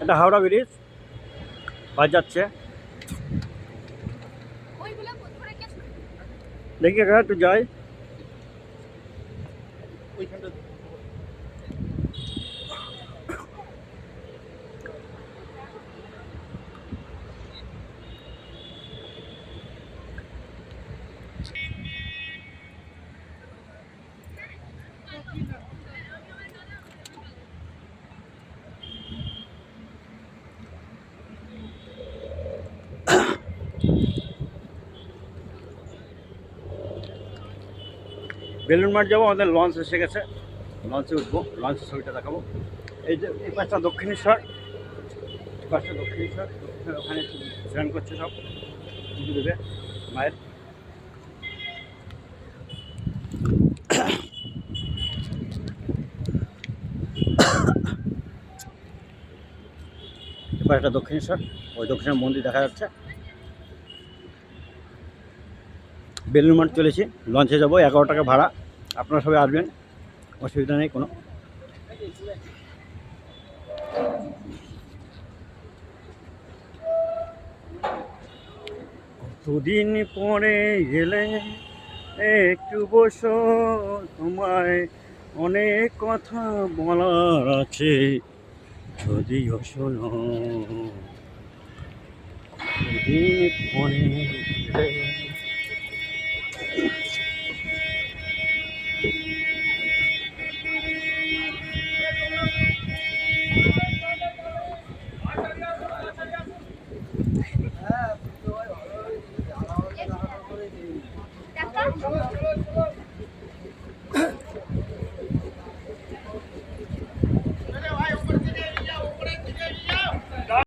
এটা হাওড়া ব্রিজ বাস যাচ্ছে। দেখি এখানে একটু যাই। বেলুন মাঠ যাবো, আমাদের লঞ্চ এসে গেছে, লঞ্চে উঠবো, লঞ্চের ছবিটা দেখাবো। এই যে এই পাশটা দক্ষিণেশ্বর, এই পাশটা দক্ষিণেশ্বর, ওখানে স্নান করছে সব পুজো দেবে মায়ের। এই পাশটা দক্ষিণেশ্বর, ওই দক্ষিণের মন্দির দেখা যাচ্ছে। বেলুন মাঠ চলেছি, লঞ্চে যাবো, 11 টাকা ভাড়া, আপনারা সবাই আসবেন, অসুবিধা নেই কোনো। কতদিন পরে গেলে একটু বসো, তোমায় অনেক কথা বলার আছে, যদিও শোনো। কতদিন পরে গেলে